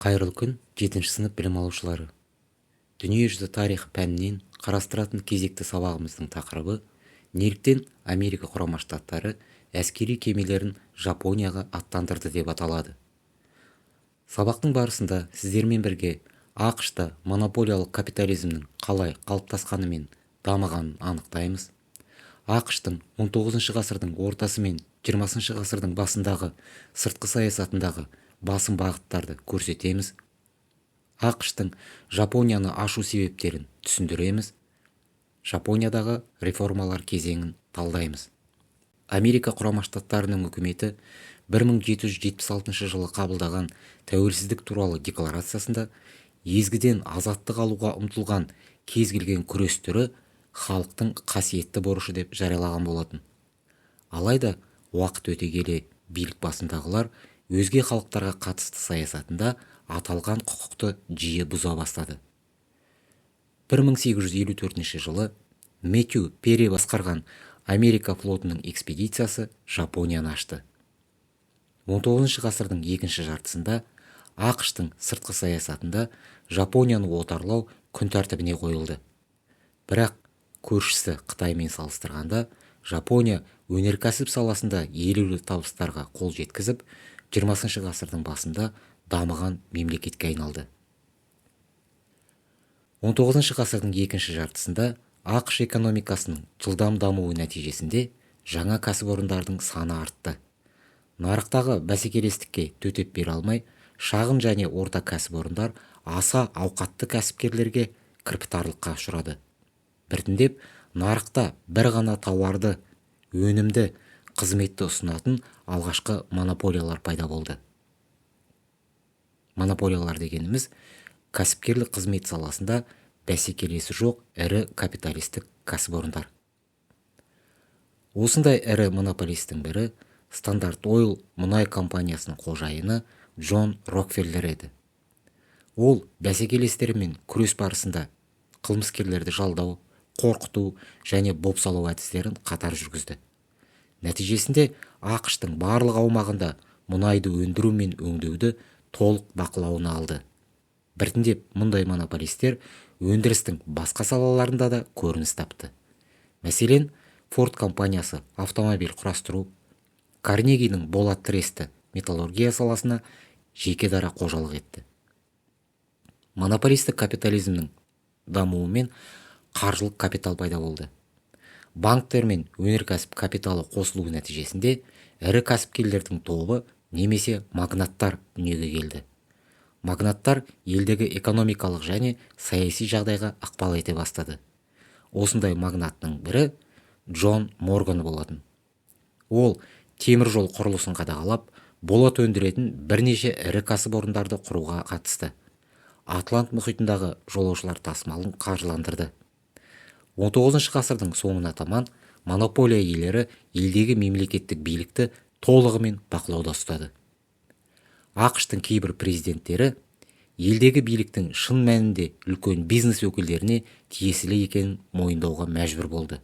Қайырлы күн, 7-ші сынып білім алушылары. Дүниежүзі тарихы пәнінен қарастыратын кезекті сабағымыздың тақырыбы неліктен Америка құрама штаттары әскери кемелерін Жапонияға аттандырды деп аталады. Сабақтың барысында сіздермен бірге ақш-та монополиялық капитализмнің қалай қалыптасқаны мен дамығанын анықтаймыз. ақш-тың 19 ғасырдың ортасы мен 20 ғасырдың басындағы сыртқы саясатындағы басым бағыттарды көрсетеміз. ақш-тың Жапонияны ашу себептерін түсіндіреміз. Жапониядағы реформалар кезеңін талдаймыз. Америка құрама штаттарының үкіметі 1776 жылы қабылдаған тәуелсіздік туралы декларациясында езгіден азаттық алуға ұмтылған кез келген күрес түрі халықтың қасиетті борышы деп жариялаған болатын. Алайда уақыт өте келе билік басындағылар өзге халықтарға қатысты саясатында аталған құқықты жиі бұза бастады. 1854 жылы Мэтью Перри басқарған Америка флотының экспедициясы Жапонияны ашты. 19 ғасырдың екінші жартысында ақш-тың сыртқы саясатында Жапонияны отарлау күн тәртібіне қойылды. Бірақ көршісі Қытаймен салыстырғанда Жапония өнеркәсіп саласында елеулі табыстарға қол жеткізіп, 20 ғасырдың басында дамыған мемлекетке айналды. 19 ғасырдың екінші жартысында ақш экономикасының жылдам дамуы нәтижесінде жаңа кәсіпорындардың саны артты. Нарықтағы бәсекелестікке төтеп бере алмай, шағын және орта кәсіпорындар аса ауқатты кәсіпкерлерге кіріптарлыққа ұшырады. Біртіндеп нарықта бір ғана тауарды, өнімді, қызметті ұсынатын алғашқы монополиялар пайда болды. Монополиялар дегеніміз кәсіпкерлік қызмет саласында бәсекелесі жоқ ірі капиталистік кәсіпорындар. Осындай ірі монополистің бірі Стандарт Ойл мұнай компаниясының қожайыны Джон Рокфеллер еді. Ол бәсекелестерімен күрес барысында қылмыскерлерді жалдау, қорқыту және бопсалау әдістерін қатар жүргізді. Нәтижесінде ақш-тың барлық аумағында мұнайды өндіру мен өңдеуді толық бақылауына алды. Біртіндеп мұндай монополистер өндірістің басқа салаларында да көрініс тапты. Мәселен, Форд компаниясы автомобиль құрастыру, Карнегидің болат тіресті металлургия саласына жеке дара қожалық етті. Монополистік капитализмнің дамуымен қаржылық капитал пайда болды. Банктер мен өнеркәсіп капиталы қосылу нәтижесінде ірі кәсіпкерлердің тобы немесе магнаттар дүниеге келді. Магнаттар елдегі экономикалық және саяси жағдайға ықпал ете бастады. Осындай магнаттың бірі Джон Морган болатын. Ол темір жол құрылысын қадағалап, болат өндіретін бірнеше ірі кәсіпорындарды құруға қатысты. Атлант мұхитындағы жолаушылар тасымалын қаржыландырды. 19 ғасырдың соңына таман монополия иелері елдегі мемлекеттік билікті толығымен бақылауда ұстады. ақш-тың кейбір президенттері елдегі биліктің шын мәнінде үлкен бизнес өкілдеріне тиесілі екенін мойындауға мәжбүр болды.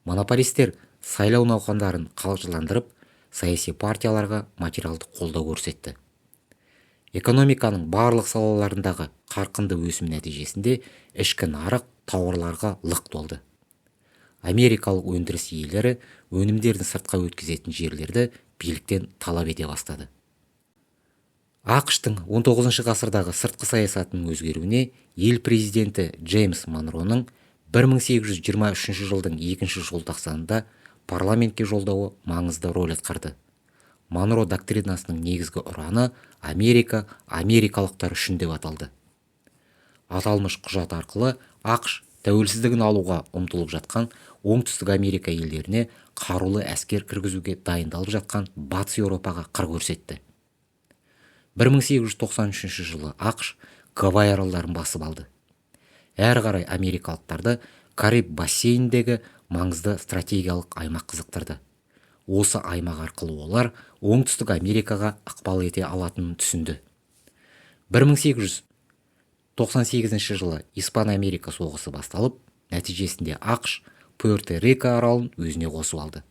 Монополистер сайлау науқандарын қаржыландырып, саяси партияларға материалдық қолдау көрсетті. Экономиканың барлық салаларындағы қарқынды өсім нәтижесінде ішкі нарық тауарларға лық толды. Америкалық өндіріс иелері өнімдерді сыртқа өткізетін жерлерді биліктен талап ете бастады. ақш-тың 19 ғасырдағы сыртқы саясатының өзгеруіне ел президенті Джеймс Монроның 1823 жылдың 2 желтоқсанында парламентке жолдауы маңызды рөл атқарды. Монро доктринасының негізгі ұраны Америка америкалықтар үшін деп аталды. Аталмыш құжат арқылы ақш тәуелсіздігін алуға ұмтылып жатқан оңтүстік Америка елдеріне қарулы әскер кіргізуге дайындалып жатқан батыс Еуропаға қыр көрсетті. 1893 жылы ақш Гавай аралдарын басып алды. Әрі қарай америкалықтарды Кариб бассейніндегі маңызды стратегиялық аймақ қызықтырды. Осы аймақ арқылы олар оңтүстік Америкаға ықпал ете алатынын түсінді. 1898 жылы Испан-Америка соғысы басталып, нәтижесінде ақш Пуэрто-Рико аралын өзіне қосып алды.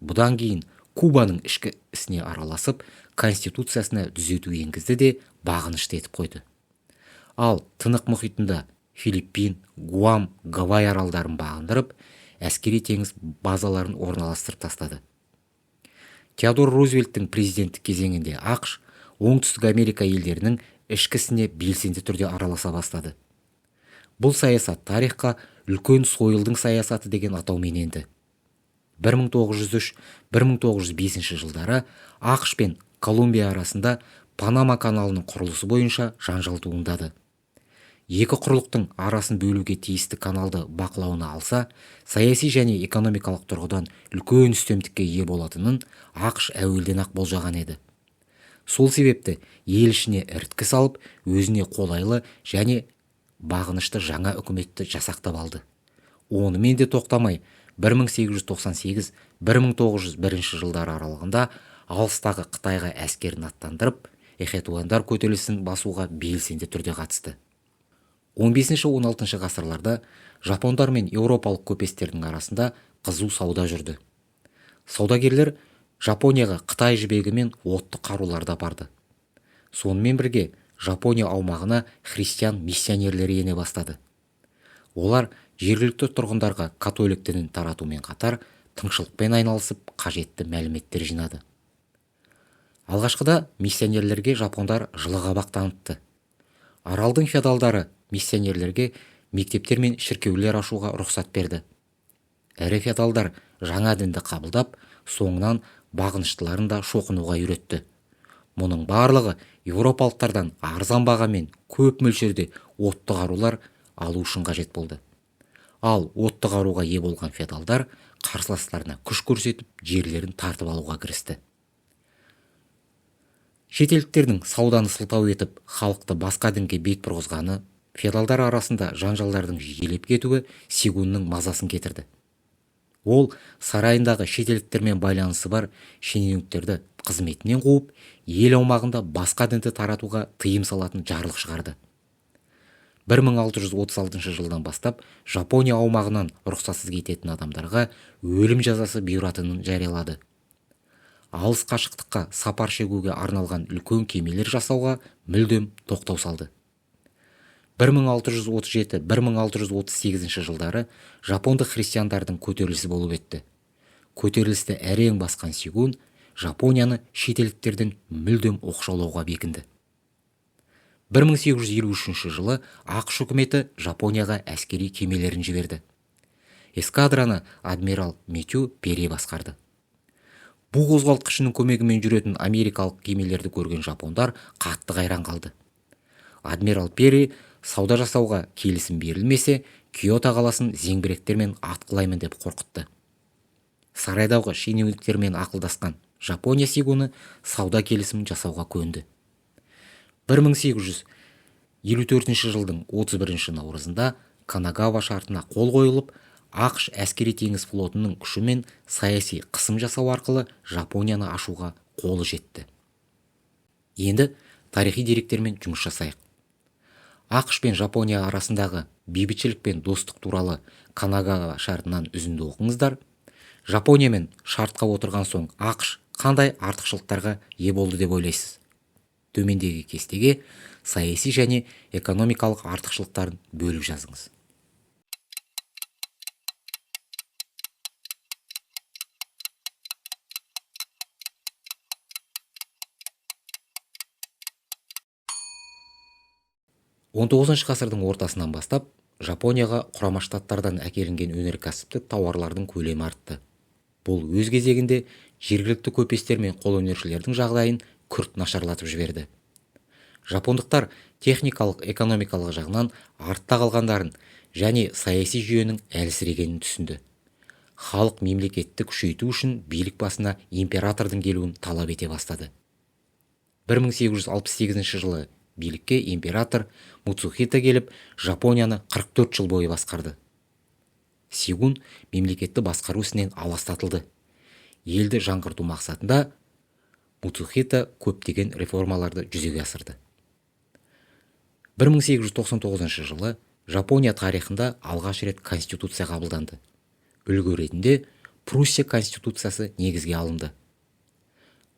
Бұдан кейін Кубаның ішкі ісіне араласып, конституциясына түзету енгізді де бағынышты етіп қойды. Ал Тынық мұхитында Филиппин, Гуам, Гавай аралдарын бағындырып, әскери теңіз базаларын орналастырып тастады. Теодор Рузвельттің президенттік кезеңінде ақш Оңтүстік Америка елдерінің ішкі ісіне белсенді түрде араласа бастады. Бұл саясат тарихқа үлкен сойылдың саясаты деген атаумен енді. 1903-1905 жылдары ақш пен Колумбия арасында Панама каналының құрылысы бойынша жанжал туындады. Екі құрлықтың арасын бөлуге тиісті каналды бақылауына алса, саяси және экономикалық тұрғыдан үлкен үстемдікке ие болатынын ақш әуелден-ақ болжаған еді. Сол себепті ел ішіне іріткі салып, өзіне қолайлы және бағынышты жаңа үкіметті жасақтап алды. Онымен де тоқтамай, 1898-1901 жылдары аралығында алыстағы Қытайға әскерін аттандырып, Эхетуандар көтерілісін басуға белсенді түрде қатысты. 15-16 ғасырларда жапондар мен еуропалық көпестердің арасында қызу сауда жүрді. Саудагерлер Жапонияға Қытай жібегі мен отты қаруларды апарды. Сонымен бірге Жапония аумағына христиан миссионерлері ене бастады. Олар жергілікті тұрғындарға католик дінін таратумен қатар тыңшылықпен айналысып, қажетті мәліметтер жинады. Алғашқыда миссионерлерге жапондар жылы қабақ танытты. Аралдың феодалдары миссионерлерге мектептер мен шіркеулер ашуға рұқсат берді. Ірі феодалдар жаңа дінді қабылдап, соңынан бағыныштыларын да шоқынуға үйретті. Мұның барлығы еуропалықтардан арзан бағамен көп мөлшерде отты қарулар алу үшін қажет болды. Ал отты қаруға ие болған феодалдар қарсыластарына күш көрсетіп, жерлерін тартып алуға кірісті. Шетелдіктердің сауданы сылтау етіп, халықты басқа дінге бет бұрғызғаны, феодалдар арасында жанжалдардың жиілеп кетуі Сегунның мазасын кетірді. Ол сарайындағы шетелдіктермен байланысы бар шенеуніктерді қызметінен қуып, ел аумағында басқа дінді таратуға тыйым салатын жарлық шығарды. 1636 жылдан бастап Жапония аумағынан рұқсатсыз кететін адамдарға өлім жазасы бұйыратынын жариялады. Алыс қашықтыққа сапар шегуге арналған үлкен кемелер жасауға мүлдем тоқтау салды. 1637-1638 жылдары жапондық христиандардың көтерілісі болып өтті. Көтерілісті әрең басқан Сегун Жапонияны шетелдіктерден мүлдем оқшаулауға бекінді. 1853 жылы ақш үкіметі Жапонияға әскери кемелерін жіберді. Эскадраны адмирал Мэтью Перри басқарды. Бу қозғалтқышының көмегімен жүретін америкалық кемелерді көрген жапондар қатты қайран қалды. Адмирал Перри сауда жасауға келісім берілмесе, Киото қаласын зеңбіректермен атқылаймын деп қорқытты. Сарайдағы шенеуніктермен ақылдасқан Жапония Сегуны сауда келісімін жасауға көнді. 1854 жылдың 31 наурызында Канагава шартына қол қойылып, ақш әскери теңіз флотының күшімен саяси қысым жасау арқылы Жапонияны ашуға қолы жетті. Енді тарихи деректермен жұмыс жасайық. ақш пен Жапония арасындағы бейбітшілік пен достық туралы Канагава шартынан үзінді оқыңыздар. Жапониямен шартқа отырған соң ақш қандай артықшылықтарға ие болды деп ойлайсыз? Төмендегі кестеге саяси және экономикалық артықшылықтарын бөліп жазыңыз. Он 19 ғасырдың ортасынан бастап Жапонияға Құрама Штаттардан әкелінген өнеркәсіптік тауарлардың көлемі артты. Бұл өз кезегінде жергілікті көпестер мен қолөнершілердің жағдайын күрт нашарлатып жіберді. Жапондықтар техникалық, экономикалық жағынан артта қалғандарын және саяси жүйенің әлсірегенін түсінді. Халық мемлекетті күшейту үшін билік басына императордың келуін талап ете бастады. 1868 жылы билікке император Муцухита келіп, Жапонияны 44 жыл бойы басқарды. Сегун мемлекетті басқару ісінен аластатылды. Елді жаңғырту мақсатында Муцухита көптеген реформаларды жүзеге асырды. 1899 жылы Жапония тарихында алғаш рет конституция қабылданды. Үлгі ретінде Пруссия конституциясы негізге алынды.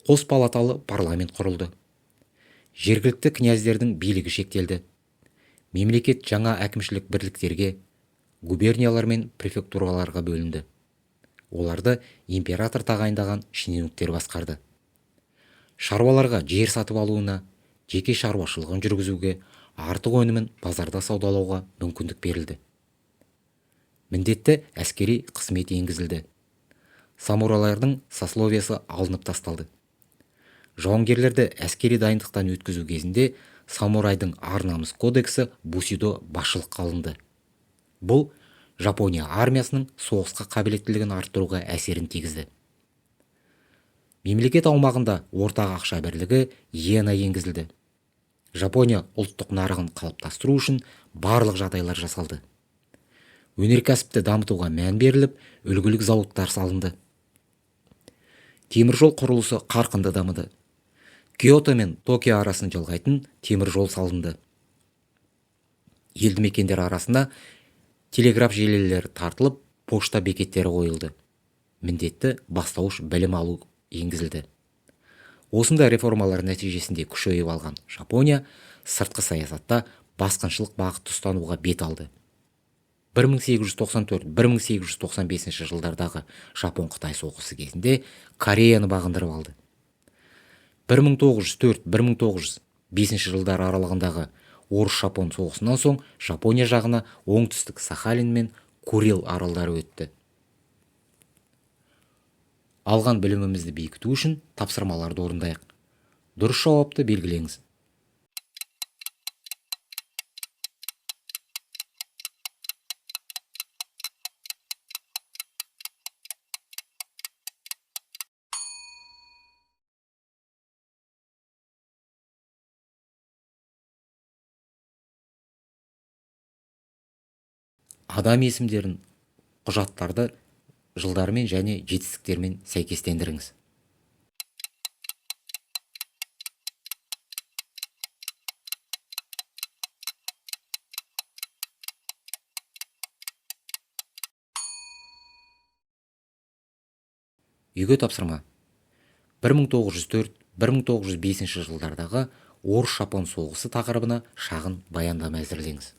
Қос палаталы парламент құрылды. Жергілікті князьдердің билігі шектелді. Мемлекет жаңа әкімшілік бірліктерге, губерниялар мен префектураларға бөлінді. Оларды император тағайындаған шенеуніктер басқарды. Шаруаларға жер сатып алуына, жеке шаруашылығын жүргізуге, артық өнімін базарда саудалауға мүмкіндік берілді. Міндетті әскери қызмет енгізілді. Самурайлардың сословиясы алынып тасталды. Жауынгерлерді әскери дайындықтан өткізу кезінде самурайдың ар-намыс кодексі бусидо басшылыққа алынды. Бұл Жапония армиясының соғысқа қабілеттілігін арттыруға әсерін тигізді. Мемлекет аумағында ортақ ақша бірлігі иена енгізілді. Жапония ұлттық нарығын қалыптастыру үшін барлық жағдайлар жасалды. Өнеркәсіпті дамытуға мән беріліп, үлгілік зауыттар салынды. Темір жол құрылысы қарқынды дамыды. Киото мен Токио арасын жалғайтын темір жол салынды. Елді мекендер арасында телеграф желілері тартылып, пошта бекеттері қойылды. Міндетті бастауыш білім алу енгізілді. Осындай реформалар нәтижесінде күшейіп алған Жапония сыртқы саясатта басқыншылық бағытты ұстануға бет алды. 1894-1895 жылдардағы Жапон-Қытай соғысы кезінде Кореяны бағындырып алды. 1904-1905 жылдар аралығындағы Орыс-Жапон соғысынан соң Жапония жағына оңтүстік Сахалин мен Курил аралдары өтті. Алған білімімізді бекіту үшін тапсырмаларды орындайық. Дұрыс жауапты белгілеңіз. Адам есімдерін, құжаттарды жылдармен және жетістіктермен сәйкестендіріңіз. Үйге тапсырма. 1904-1905 жылдардағы Орыс-Жапон соғысы тақырыбына шағын баяндама әзірлеңіз.